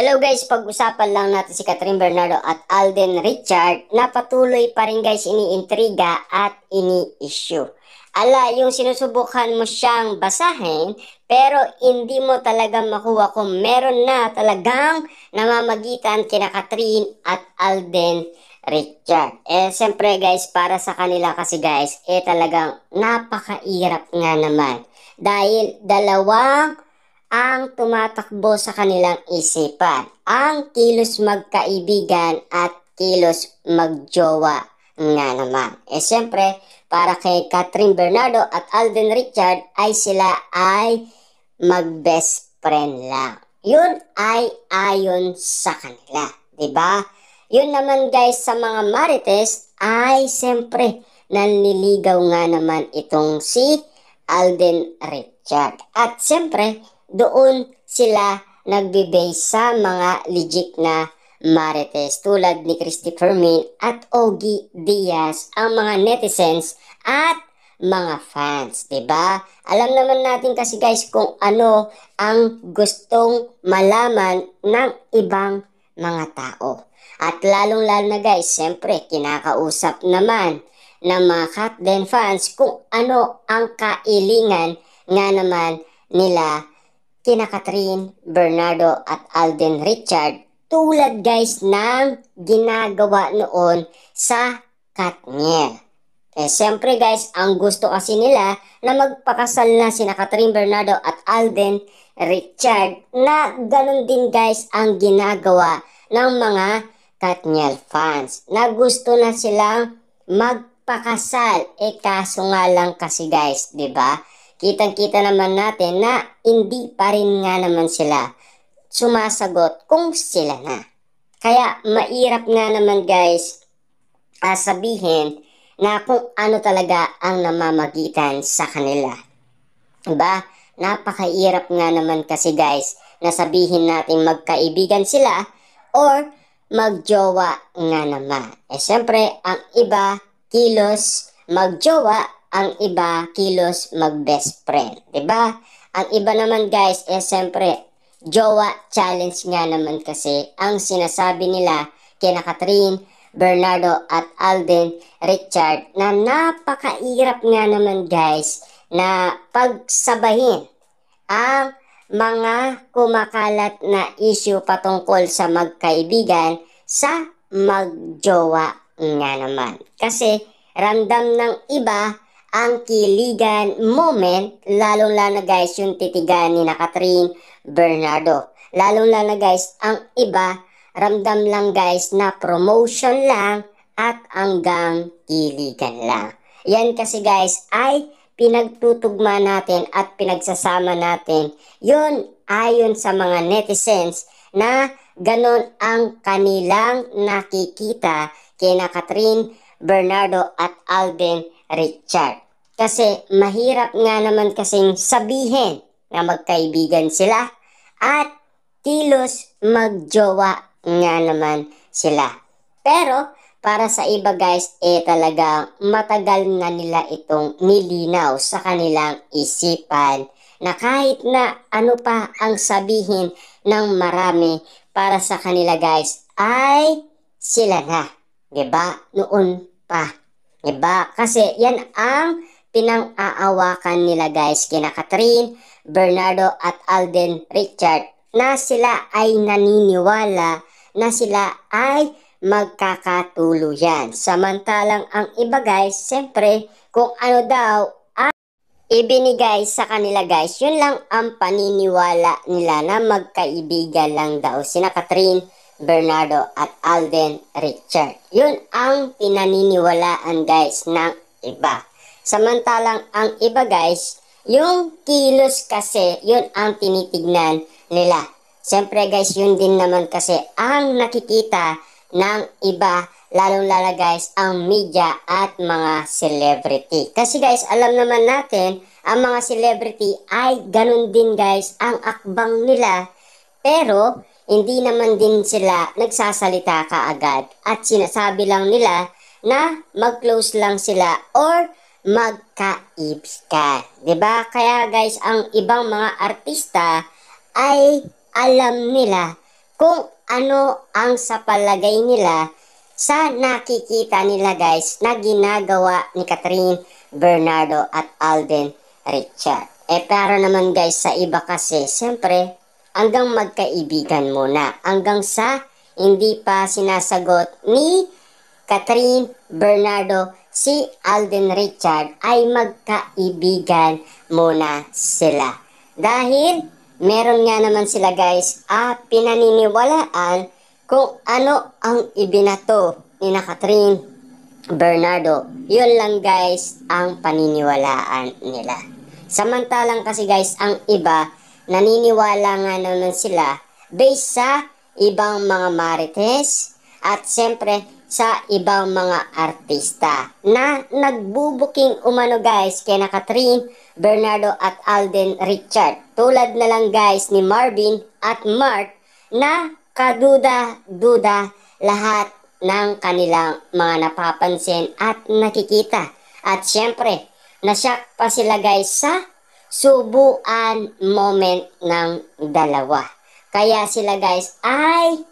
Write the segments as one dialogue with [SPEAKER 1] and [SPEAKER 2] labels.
[SPEAKER 1] Hello guys, pag-usapan lang natin si Catherine Bernardo at Alden Richard na patuloy pa rin guys iniintriga at ini-issue. Yung sinusubukan mo siyang basahin pero hindi mo talaga makuha kung meron na talagang namamagitan kina Catherine at Alden Richard. Siyempre guys, para sa kanila kasi guys, talagang napakairap nga naman. Dahil dalawang ang tumatakbo sa kanilang isipan. Ang kilos magkaibigan at kilos magjowa nga naman. Siyempre, para kay Catherine Bernardo at Alden Richard ay sila ay mag-best friend lang. Yun ay ayon sa kanila. Diba? Yun naman guys sa mga marites ay siyempre nanliligaw nga naman itong si Alden Richard. At siyempre, doon sila nagbe-base sa mga legit na marites tulad ni Christopher Min at Ogie Diaz, ang mga netizens at mga fans, 'di ba? Alam naman natin kasi guys kung ano ang gustong malaman ng ibang mga tao. At lalong-lalo na guys, siyempre kinakausap naman ng mga Katden fans kung ano ang kailingan nga naman nila kina Catherine Bernardo at Alden Richard tulad guys ng ginagawa noon sa Katniel. Siyempre guys, ang gusto kasi nila na magpakasal na sina Catherine Bernardo at Alden Richard na ganun din guys ang ginagawa ng mga Katniel fans na gusto na silang magpakasal. Kaso nga lang kasi guys, 'di ba? Kitang-kita naman natin na hindi pa rin nga naman sila sumasagot kung sila na. Kaya mairap nga naman guys sabihin na kung ano talaga ang namamagitan sa kanila. Diba? Napakairap nga naman kasi guys na sabihin natin magkaibigan sila or magjowa nga naman. Siyempre, ang iba kilos magjowa, ang iba kilos mag-best friend. Diba? Ang iba naman guys, siyempre, jowa challenge nga naman kasi ang sinasabi nila kina Catherine Bernardo at Alden Richard na napakairap nga naman guys na pagsabahin ang mga kumakalat na issue patungkol sa magkaibigan sa magjowa nga naman. Kasi ramdam ng iba ang kiligan moment, lalong-lalo na guys yung titigan ni na Catherine Bernardo. Lalong-lalo na guys, ang iba ramdam lang guys na promotion lang at hanggang kiligan lang. Yan kasi guys ay pinagtutugma natin at pinagsasama natin. Yun ayon sa mga netizens na ganon ang kanilang nakikita kina Catherine Bernardo at Alden Richard. Kasi mahirap nga naman kasing sabihin na magkaibigan sila at kilos magjowa nga naman sila. Pero para sa iba guys, talaga matagal na nila itong nilinaw sa kanilang isipan na kahit na ano pa ang sabihin ng marami para sa kanila guys, ay sila na. Diba? Noon pa. Diba? Kasi yan ang pinang-aawakan nila guys kina Catherine Bernardo at Alden Richard na sila ay naniniwala na sila ay magkakatuluyan. Samantalang ang iba guys, siyempre kung ano daw ang ibinigay sa kanila guys, yun lang ang paniniwala nila na magkaibigan lang daw sina Catherine Bernardo at Alden Richard. Yun ang pinaniniwalaan guys ng iba. Samantalang ang iba guys, yung kilos kasi, yun ang tinitignan nila. Siyempre guys, yun din naman kasi ang nakikita ng iba, lalong-lalo guys, ang media at mga celebrity. Kasi guys, alam naman natin, ang mga celebrity ay ganun din guys ang akbang nila. Pero, hindi naman din sila nagsasalita kaagad at sinasabi lang nila na mag-close lang sila or magkaibigan. Diba? Kaya guys, ang ibang mga artista ay alam nila kung ano ang sa palagay nila sa nakikita nila guys na ginagawa ni Catherine Bernardo at Alden Richard. Pero naman guys, sa iba kasi, siyempre, hanggang magkaibigan muna. Hanggang sa hindi pa sinasagot ni Catherine Bernardo si Alden Richard ay magkaibigan muna sila. Dahil meron nga naman sila guys, pinaniniwalaan kung ano ang ibinato ni Catherine Bernardo. Yun lang guys ang paniniwalaan nila. Samantalang kasi guys, ang iba, naniniwala nga naman sila based sa ibang mga marites at siyempre sa ibang mga artista na nagbubuking umano guys kay Catherine Bernardo at Alden Richard. Tulad na lang guys ni Marvin at Mark na kaduda-duda lahat ng kanilang mga napapansin at nakikita. At syempre, nasyak pa sila guys sa subuan moment ng dalawa. Kaya sila guys ay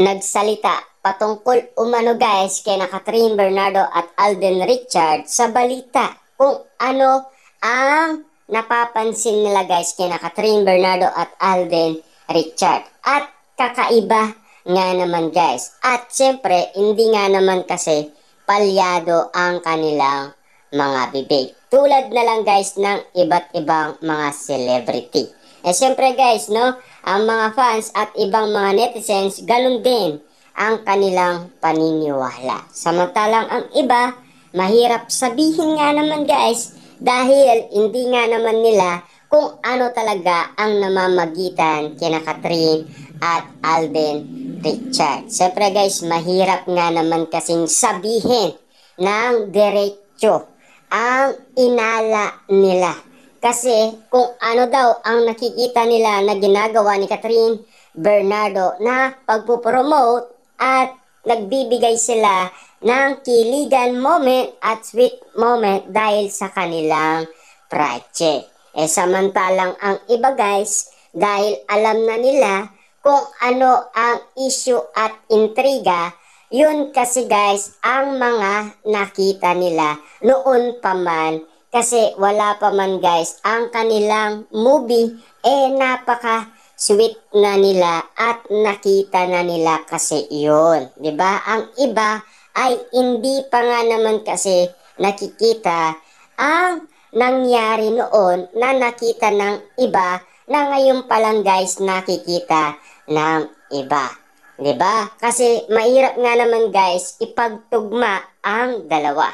[SPEAKER 1] nagsalita patungkol umano guys kay Catherine Bernardo at Alden Richard sa balita kung ano ang napapansin nila guys kay Catherine Bernardo at Alden Richard. At kakaiba nga naman guys. At siyempre, hindi nga naman kasi palyado ang kanilang mga bibig. Tulad na lang guys ng iba't ibang mga celebrity. Siyempre guys, no, ang mga fans at ibang mga netizens, ganun din ang kanilang paniniwala. Samantalang ang iba, mahirap sabihin nga naman guys, dahil hindi nga naman nila kung ano talaga ang namamagitan kina Catherine at Alden Richard. Siyempre guys, mahirap nga naman kasing sabihin ng diretsyo ang inala nila. Kasi kung ano daw ang nakikita nila na ginagawa ni Catherine Bernardo na pagpupromote at nagbibigay sila ng kiligan moment at sweet moment dahil sa kanilang project. Samantalang ang iba guys, dahil alam na nila kung ano ang issue at intriga, yun kasi guys ang mga nakita nila noon pa man. Kasi wala pa man guys ang kanilang movie, napaka sweet na nila at nakita na nila kasi yun. 'Di ba? Ang iba ay hindi pa nga naman kasi nakikita ang nangyari noon na nakita ng iba na ngayon pa lang guys nakikita ng iba. 'Di ba? Kasi mahirap nga naman guys ipagtugma ang dalawa.